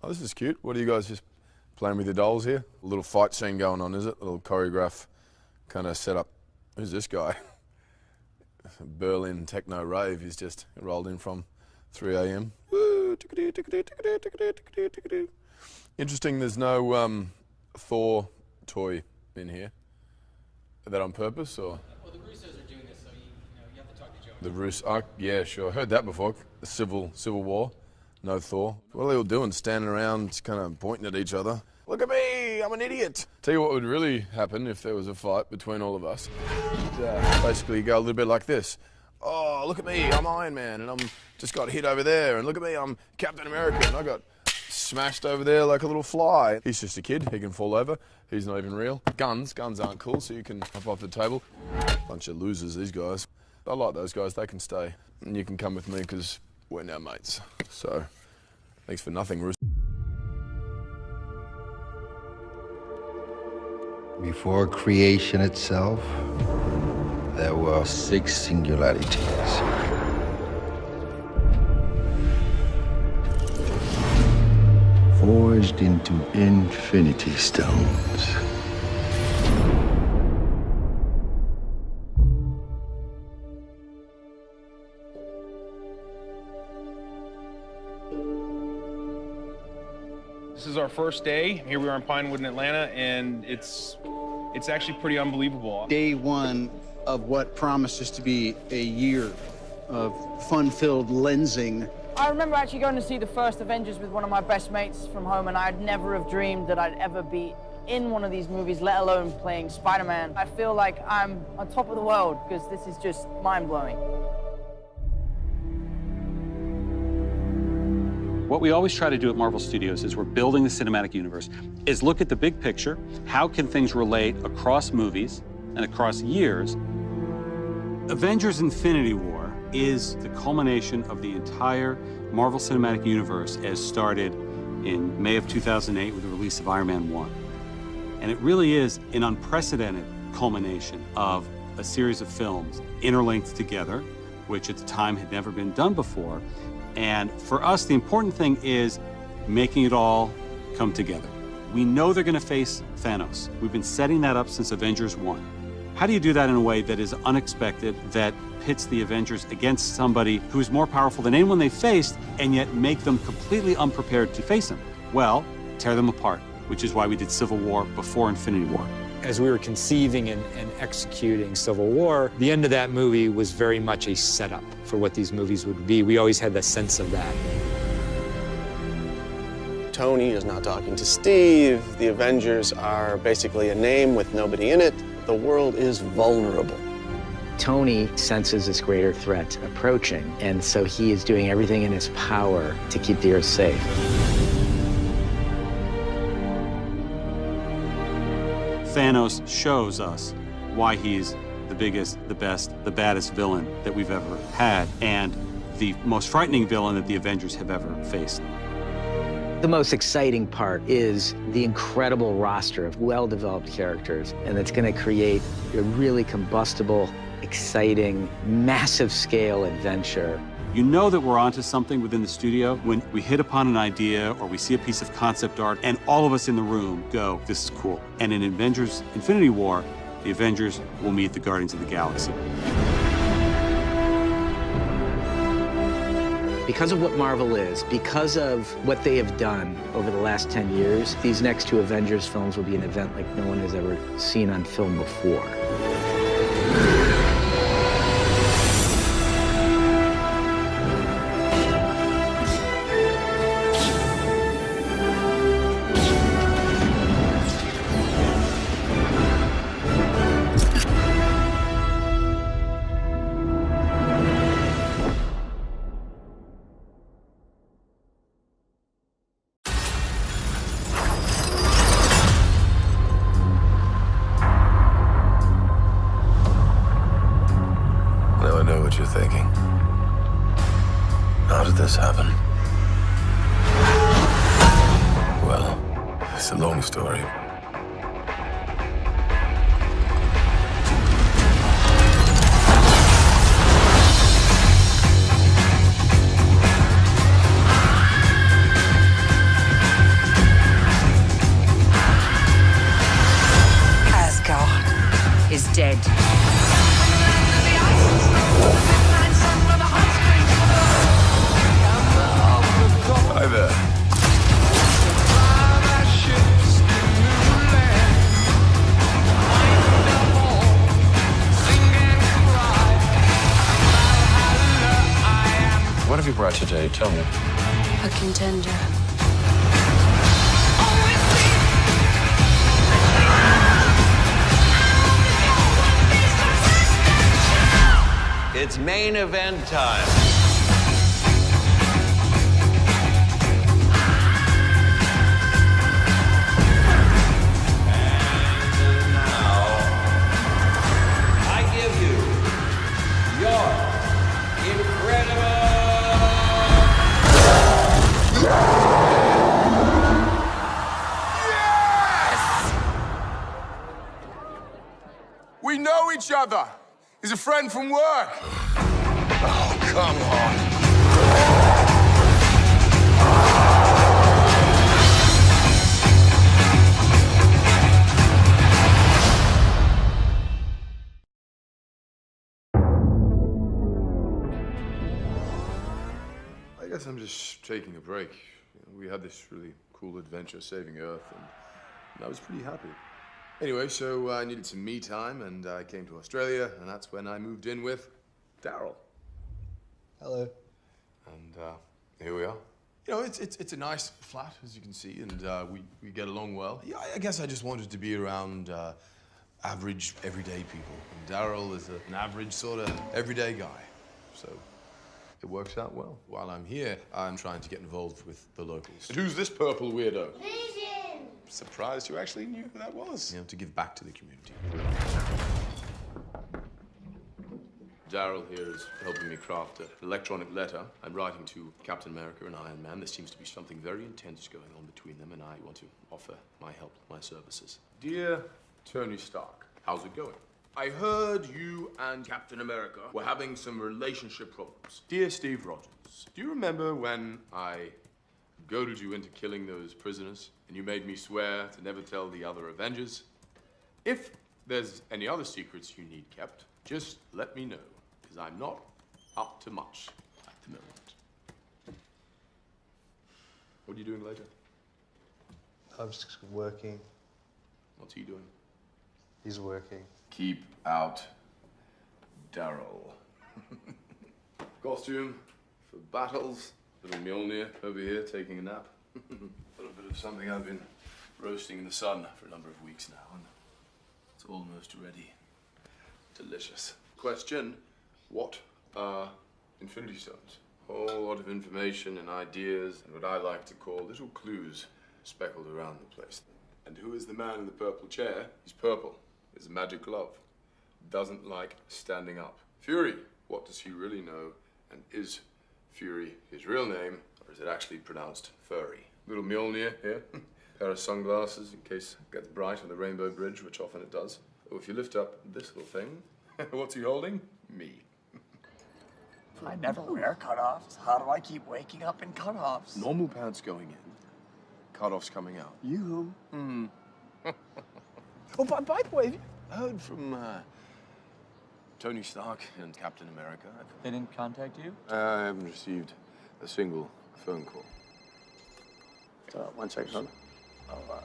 Oh, this is cute. What are you guys just playing with your dolls here? A little fight scene going on, is it? A little choreograph kind of set up. Who's this guy? Berlin techno rave. He's just rolled in from 3 a.m. Interesting, there's no Thor toy in here. Is that on purpose, or? Well, the Russos are doing this, so you have to talk to Joe. The Russo, yeah, sure. Heard that before. The Civil War. No Thor. What are they all doing? Standing around, kind of pointing at each other. Look at me, I'm an idiot. Tell you what would really happen if there was a fight between all of us. Basically go a little bit like this. Oh, look at me, I'm Iron Man, and I'm just got hit over there, and look at me, I'm Captain America, and I got smashed over there like a little fly. He's just a kid, he can fall over. He's not even real. Guns aren't cool, so you can hop off the table. Bunch of losers, these guys. I like those guys, they can stay. And you can come with me, because we're now mates. So, thanks for nothing, Russo. Before creation itself, there were 6 singularities. Forged into infinity stones. This is our first day. Here we are in Pinewood in Atlanta, and it's actually pretty unbelievable. Day one of what promises to be a year of fun-filled lensing. I remember actually going to see the first Avengers with one of my best mates from home, and I'd never have dreamed that I'd ever be in one of these movies, let alone playing Spider-Man. I feel like I'm on top of the world, because this is just mind-blowing. What we always try to do at Marvel Studios is we're building the cinematic universe, is look at the big picture. How can things relate across movies and across years? Avengers Infinity War is the culmination of the entire Marvel Cinematic Universe as started in May of 2008 with the release of Iron Man 1. And it really is an unprecedented culmination of a series of films interlinked together, which at the time had never been done before. And for us, the important thing is making it all come together. We know they're going to face Thanos. We've been setting that up since Avengers 1. How do you do that in a way that is unexpected, that pits the Avengers against somebody who is more powerful than anyone they've faced, and yet make them completely unprepared to face him? Well, tear them apart, which is why we did Civil War before Infinity War. As we were conceiving and executing Civil War, the end of that movie was very much a setup for what these movies would be. We always had the sense of that. Tony is not talking to Steve. The Avengers are basically a name with nobody in it. The world is vulnerable. Tony senses this greater threat approaching, and so he is doing everything in his power to keep the Earth safe. Thanos shows us why he's the biggest, the best, the baddest villain that we've ever had, and the most frightening villain that the Avengers have ever faced. The most exciting part is the incredible roster of well-developed characters, and it's going to create a really combustible, exciting, massive-scale adventure. You know that we're onto something within the studio when we hit upon an idea or we see a piece of concept art and all of us in the room go, this is cool. And in Avengers Infinity War, the Avengers will meet the Guardians of the Galaxy. Because of what Marvel is, because of what they have done over the last 10 years, these next 2 Avengers films will be an event like no one has ever seen on film before. You're thinking, how did this happen? Well, it's a long story. today? Tell me. A contender. It's main event time. And now, I give you your incredible... Yes! We know each other. He's a friend from work. Oh, come on. I guess I'm just taking a break. We had this really cool adventure saving Earth, and I was pretty happy. Anyway, so I needed some me time, and I came to Australia, and that's when I moved in with Daryl. Hello. And here we are. You know, it's a nice flat, as you can see, and we get along well. Yeah, I guess I just wanted to be around average, everyday people. And Daryl is an average, sort of everyday guy. So it works out well. While I'm here, I'm trying to get involved with the locals. And who's this purple weirdo? Vision! Surprised you actually knew who that was. You know, to give back to the community. Daryl here is helping me craft an electronic letter I'm writing to Captain America and Iron Man. There seems to be something very intense going on between them, and I want to offer my help, my services. Dear Tony Stark, how's it going? I heard you and Captain America were having some relationship problems. Dear Steve Rogers, do you remember when I goaded you into killing those prisoners, and you made me swear to never tell the other Avengers? If there's any other secrets you need kept, just let me know, because I'm not up to much at the moment. What are you doing later? I'm just working. What's he doing? He's working. Keep out Daryl. Costume for battles. Little Mjolnir over here taking a nap. A little bit of something I've been roasting in the sun for a number of weeks now, and it's almost ready. Delicious. Question, what are Infinity Stones? A whole lot of information and ideas and what I like to call little clues speckled around the place. And who is the man in the purple chair? He's purple. He's a magic glove. Doesn't like standing up. Fury, what does he really know? And is Fury his real name, or is it actually pronounced furry? Little Mjolnir here. Pair of sunglasses in case it gets bright on the Rainbow Bridge, which often it does. Oh, if you lift up this little thing, what's he holding? Me. I never wear cutoffs. How do I keep waking up in cutoffs? Normal pants going in, cutoffs coming out. You? Oh, by the way, have you heard from Tony Stark and Captain America? They didn't contact you? I haven't received a single phone call. 1 second, hold on.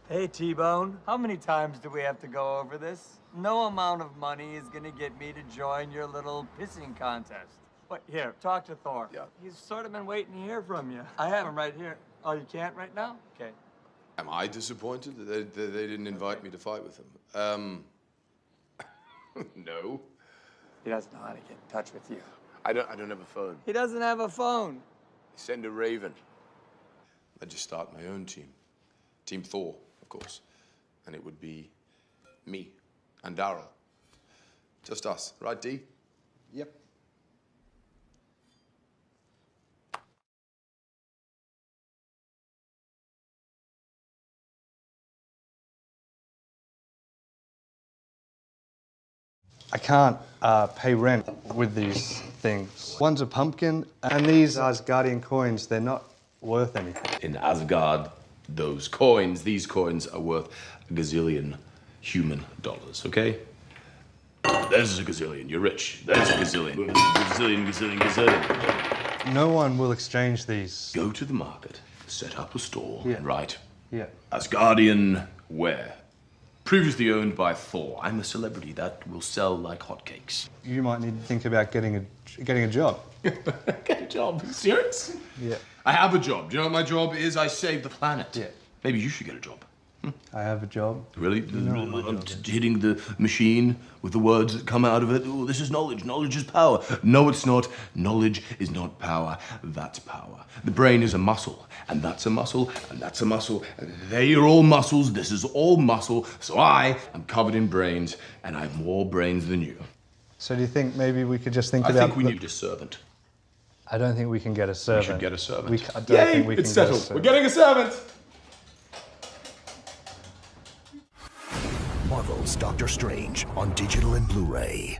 Hey, T-Bone. How many times do we have to go over this? No amount of money is gonna get me to join your little pissing contest. What, here, talk to Thor. Yeah. He's sort of been waiting to hear from you. I have him right here. Oh, you can't right now? Okay. Am I disappointed that they didn't invite me to fight with them? No. He doesn't know how to get in touch with you. I don't have a phone. He doesn't have a phone. Send a raven. I'd just start my own team. Team Thor, of course. And it would be me and Daryl. Just us, right, D? Yep. I can't pay rent with these things. One's a pumpkin, and these Asgardian coins, they're not worth anything. In Asgard, these coins are worth a gazillion human dollars, okay? There's a gazillion, you're rich. There's a gazillion. Gazillion. No one will exchange these. Go to the market, set up a store, and write Yeah. Asgardian ware. Previously owned by Thor. I'm a celebrity that will sell like hotcakes. You might need to think about getting a job. Get a job? Serious? Yeah. I have a job. Do you know what my job is? I save the planet. Yeah. Maybe you should get a job. I have a job. Really? You know what my job is. Hitting the machine with the words that come out of it. Oh, this is knowledge. Knowledge is power. No, it's not. Knowledge is not power. That's power. The brain is a muscle, and that's a muscle, and that's a muscle. And they are all muscles. This is all muscle. So I am covered in brains, and I have more brains than you. So do you think maybe we could just think I about... think we need a servant. I don't think we can get a servant. We should get a servant. I don't think we can it's get a settled. servant. We're getting a servant. Marvel's Doctor Strange on digital and Blu-ray.